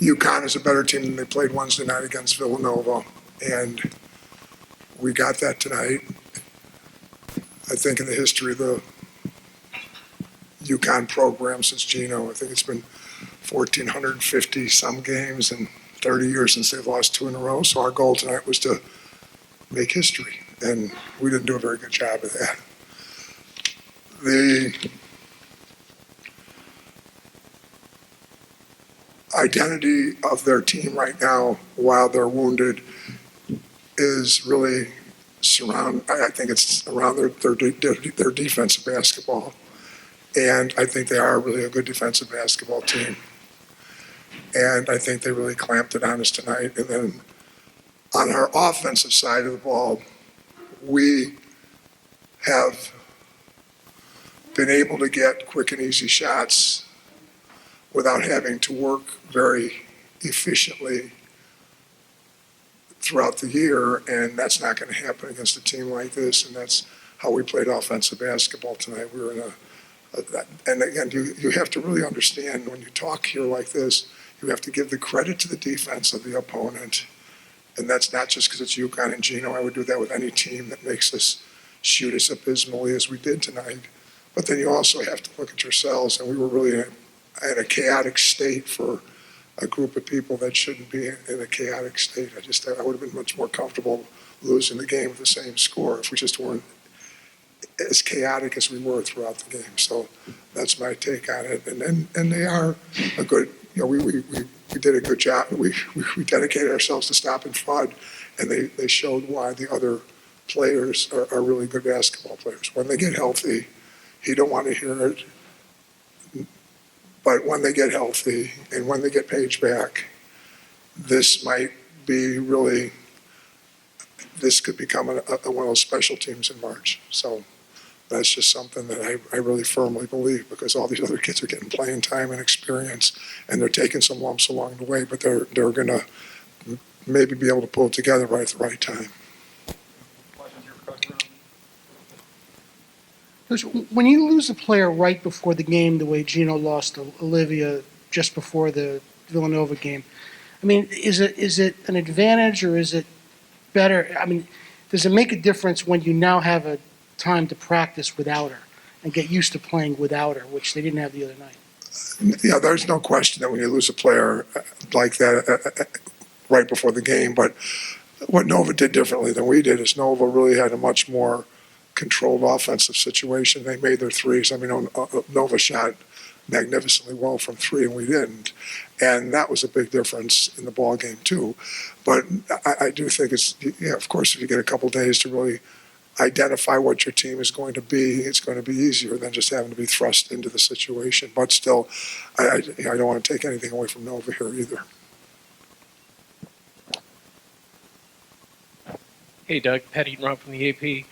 UConn is a better team than they played Wednesday night against Villanova, and we got that tonight. I think in the history of the UConn program since Gino, I think it's been 1,450 some games and 30 years since they've lost 2 in a row. So our goal tonight was to make history, and we didn't do a very good job of that. The identity of their team right now, while they're wounded, is really I think it's around their defensive basketball. And I think they are really a good defensive basketball team. And I think they really clamped it on us tonight. And then on our offensive side of the ball, we have been able to get quick and easy shots without having to work very efficiently throughout the year, and that's not going to happen against a team like this, and that's how we played offensive basketball tonight. We were in and again, you have to really understand when you talk here like this, you have to give the credit to the defense of the opponent, and that's not just because it's UConn and Gino. I would do that with any team that makes us shoot as abysmally as we did tonight. But then you also have to look at yourselves, and we were really in a chaotic state for a group of people that shouldn't be in a chaotic state. I would have been much more comfortable losing the game with the same score if we just weren't as chaotic as we were throughout the game. So that's my take on it. And they are a good, we did a good job. We dedicated ourselves to stopping FUD, and they showed why the other players are really good basketball players. When they get healthy, you don't want to hear it. But when they get healthy and when they get Paige back, this might be really, this could become one of those special teams in March. So that's just something that I really firmly believe, because all these other kids are getting playing time and experience, and they're taking some lumps along the way, but they're going to maybe be able to pull it together right at the right time. When you lose a player right before the game, the way Gino lost Olivia just before the Villanova game, I mean, is it an advantage or is it better? I mean, does it make a difference when you now have a time to practice without her and get used to playing without her, which they didn't have the other night? Yeah, there's no question that when you lose a player like that right before the game, but what Nova did differently than we did is Nova really had a much more controlled offensive situation. They made their threes. I mean, Nova shot magnificently well from 3, and we didn't. And that was a big difference in the ball game too. But I do think it's, of course, if you get a couple days to really identify what your team is going to be, it's going to be easier than just having to be thrust into the situation. But still, I don't want to take anything away from Nova here either. Hey, Doug. Pat Eaton from the AP.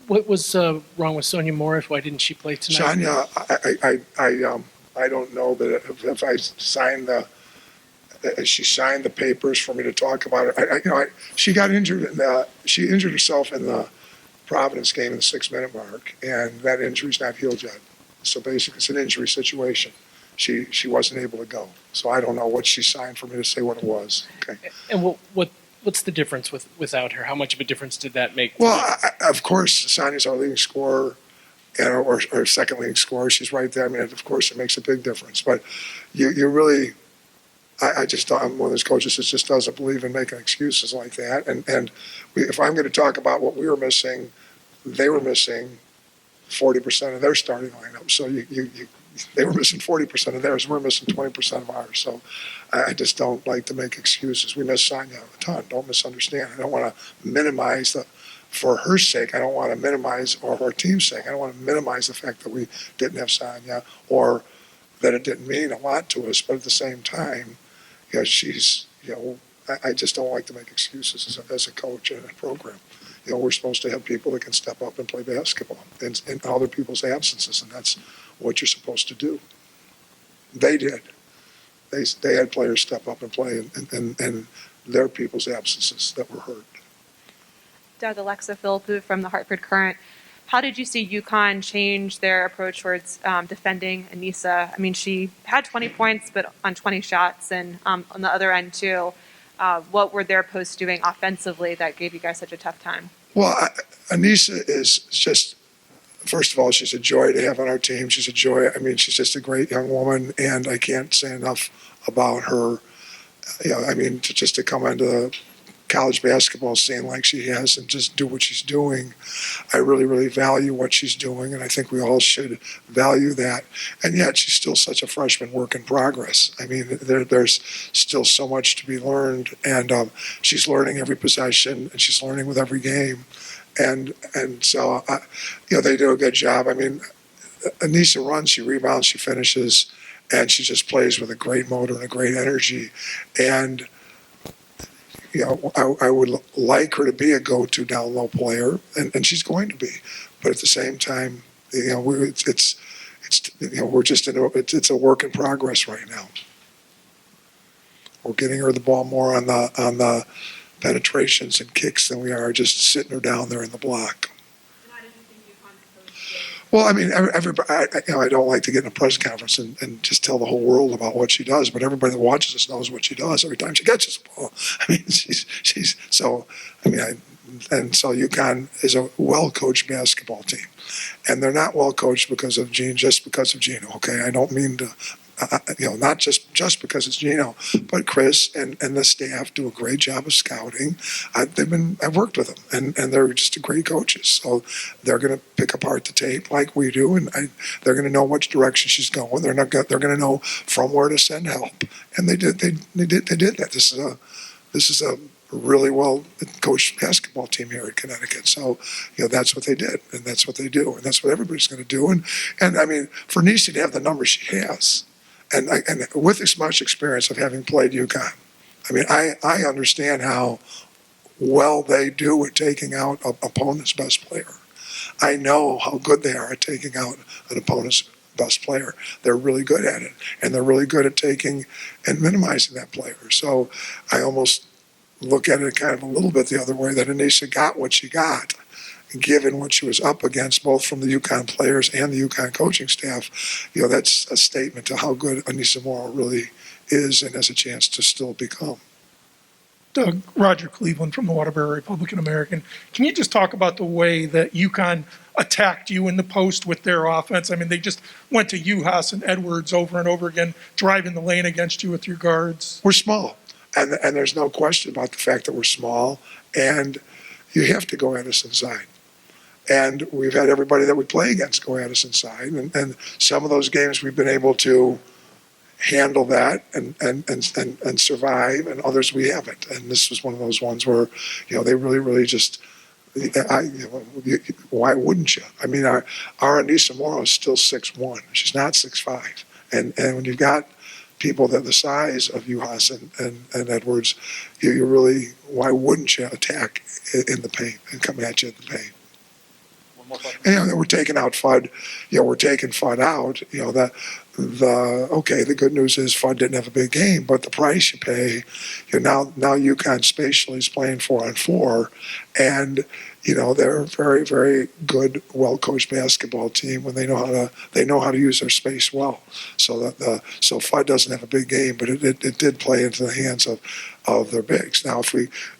What was wrong with Sonia Morris? Why didn't she play tonight? Sonia, I don't know that if I signed she signed the papers for me to talk about it. She got injured she injured herself in the Providence game in the 6-minute mark, and that injury's not healed yet. So basically, it's an injury situation. She wasn't able to go. So I don't know what she signed for me to say what it was. Okay. And what's the difference without her? How much of a difference did that make? Well, of course, Sonia's our leading scorer, or second leading scorer. She's right there. I mean, of course, it makes a big difference. But you really, I'm one of those coaches that just doesn't believe in making excuses like that. And if I'm going to talk about what we were missing, they were missing 40% of their starting lineup. So they were missing 40% of theirs. We're missing 20% of ours. So I just don't like to make excuses. We miss Sonia a ton. Don't misunderstand. I don't want to minimize for her sake. I don't want to minimize, or her team's sake. I don't want to minimize the fact that we didn't have Sonia, or that it didn't mean a lot to us. But at the same time, she's, I just don't like to make excuses as a coach and a program. We're supposed to have people that can step up and play basketball in other people's absences, and that's what you're supposed to do. They did. They had players step up and play in their people's absences that were hurt. Doug, Alexa Philippou from the Hartford Courant. how did you see UConn change their approach towards defending Anissa? I mean, she had 20 points, but on 20 shots, and on the other end too. What were their posts doing offensively that gave you guys such a tough time? Well, Anissa is just, first of all, she's a joy to have on our team. She's a joy. I mean, she's just a great young woman, and I can't say enough about her. I mean, just to come into the college basketball scene like she has and just do what she's doing, I really, really value what she's doing, and I think we all should value that. And yet, she's still such a freshman work in progress. I mean, there's still so much to be learned, and she's learning every possession, and she's learning with every game. And so, they do a good job. I mean, Anissa runs, she rebounds, she finishes, and she just plays with a great motor and a great energy. And I would like her to be a go-to down low player, and she's going to be. But at the same time, we're just it's a work in progress right now. We're getting her the ball more on the penetrations and kicks than we are just sitting her down there in the block. Well, I mean, everybody. I don't like to get in a press conference and just tell the whole world about what she does, but everybody that watches us knows what she does every time she catches the ball. I mean, she's so. I mean, so UConn is a well-coached basketball team, and they're not well-coached because of Gene, just because of Gino. Okay, I don't mean to. Not just because it's Gino, but Chris and the staff do a great job of scouting. I've worked with them, and they're just great coaches. So they're going to pick apart the tape like we do, and they're going to know which direction she's going. They're going to know from where to send help, and they did that. This is a really well coached basketball team here at Connecticut. So, that's what they did, and that's what they do, and that's what everybody's going to do. And I mean, for Nisi to have the numbers she has. And with this much experience of having played UConn, I mean, I understand how well they do at taking out an opponent's best player. I know how good they are at taking out an opponent's best player. They're really good at it, and they're really good at taking and minimizing that player. So I almost look at it kind of a little bit the other way, that Anissa got what she got, given what she was up against, both from the UConn players and the UConn coaching staff. That's a statement to how good Anissa Morris really is and has a chance to still become. Doug, Roger Cleveland from the Waterbury Republican American. Can you just talk about the way that UConn attacked you in the post with their offense? I mean, they just went to Uhas and Edwards over and over again, driving the lane against you with your guards. We're small, and there's no question about the fact that we're small, and you have to go at us inside. And we've had everybody that we play against go at us inside. And some of those games we've been able to handle that and survive, and others we haven't. And this was one of those ones where, they really, really just, why wouldn't you? I mean, our Anissa Morris is still 6'1". She's not 6'5". And when you've got people that the size of Uhas and Edwards, you really, why wouldn't you attack in the paint and come at you in the paint? And we're taking out Fudd. We're taking Fudd out. The good news is Fudd didn't have a big game, but the price you pay, now UConn spatially is playing 4-on-4, and they're a very, very good, well-coached basketball team when they know how to use their space well. So Fudd doesn't have a big game, but it did play into the hands of their bigs. Now, if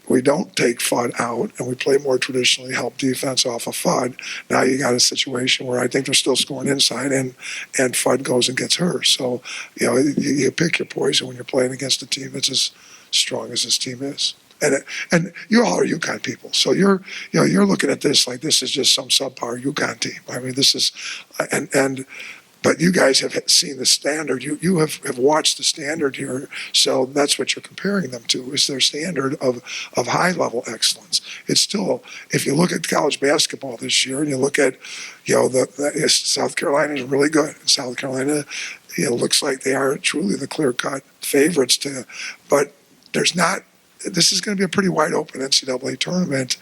we don't take Fudd out and we play more traditionally, help defense off of Fudd, now you got a situation where I think they're still scoring inside, and Fudd goes and gets hers. So you pick your poison when you're playing against a team that's as strong as this team is. And you all are UConn people, so you're looking at this like this is just some subpar UConn team. I mean, this is but you guys have seen the standard. You have watched the standard here, so that's what you're comparing them to, is their standard of high level excellence. It's still, if you look at college basketball this year and you look at the South Carolina is really good. South Carolina, looks like they are truly the clear cut favorites but there's not. This is going to be a pretty wide open NCAA tournament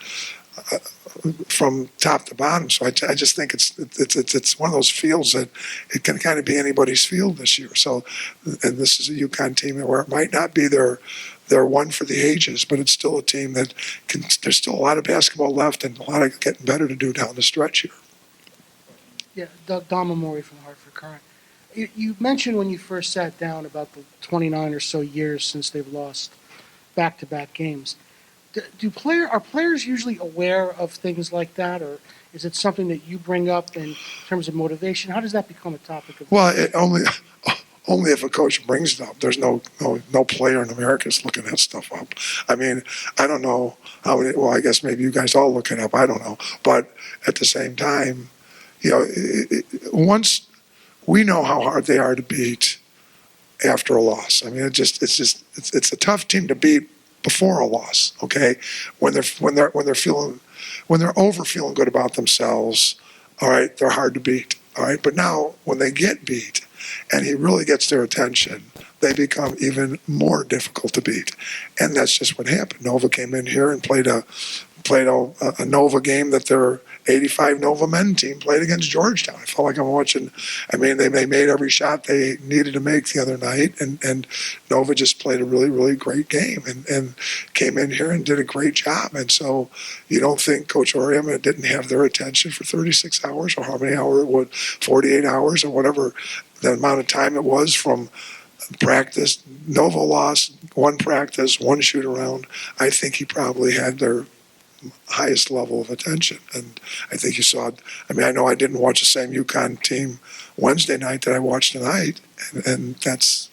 from top to bottom. So I just think it's one of those fields that it can kind of be anybody's field this year. So, and this is a UConn team where it might not be their one for the ages, but it's still a team that there's still a lot of basketball left and a lot of getting better to do down the stretch here. Yeah, Don Memori from the Hartford Current. You mentioned when you first sat down about the 29 or so years since they've lost back-to-back games. Are players usually aware of things like that, or is it something that you bring up in terms of motivation? How does that become a topic of? Well, only if a coach brings it up. There's no player in America is looking that stuff up. I mean, I don't know how many. Well, I guess maybe you guys all look it up. I don't know, but at the same time, once we know how hard they are to beat after a loss. I mean, it's a tough team to beat before a loss. Okay, when they're over feeling good about themselves. All right, they're hard to beat. All right, but now when they get beat, and he really gets their attention, they become even more difficult to beat, and that's just what happened. Nova came in here and played a Nova game that their 85 Nova men team played against Georgetown. I felt like I'm watching. I mean, they made every shot they needed to make the other night, and Nova just played a really, really great game and came in here and did a great job. And so you don't think Coach Oriam didn't have their attention for 36 hours or how many hours it would, 48 hours or whatever the amount of time it was from practice. Nova lost one practice, one shoot around. I think he probably had their highest level of attention. And I think you saw, I mean, I know I didn't watch the same UConn team Wednesday night that I watched tonight. And that's,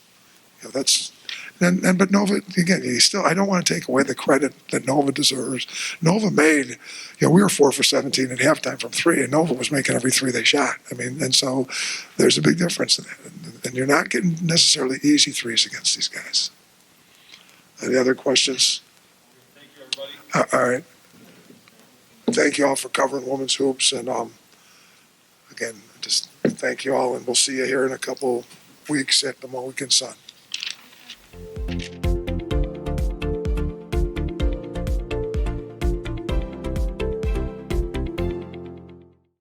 but Nova, again, I don't want to take away the credit that Nova deserves. Nova made, we were 4 for 17 at halftime from three, and Nova was making every three they shot. I mean, and so there's a big difference in that. And you're not getting necessarily easy threes against these guys. Any other questions? Thank you, everybody. All right. Thank you all for covering women's hoops, and again, just thank you all, and we'll see you here in a couple weeks at the Mohican Sun.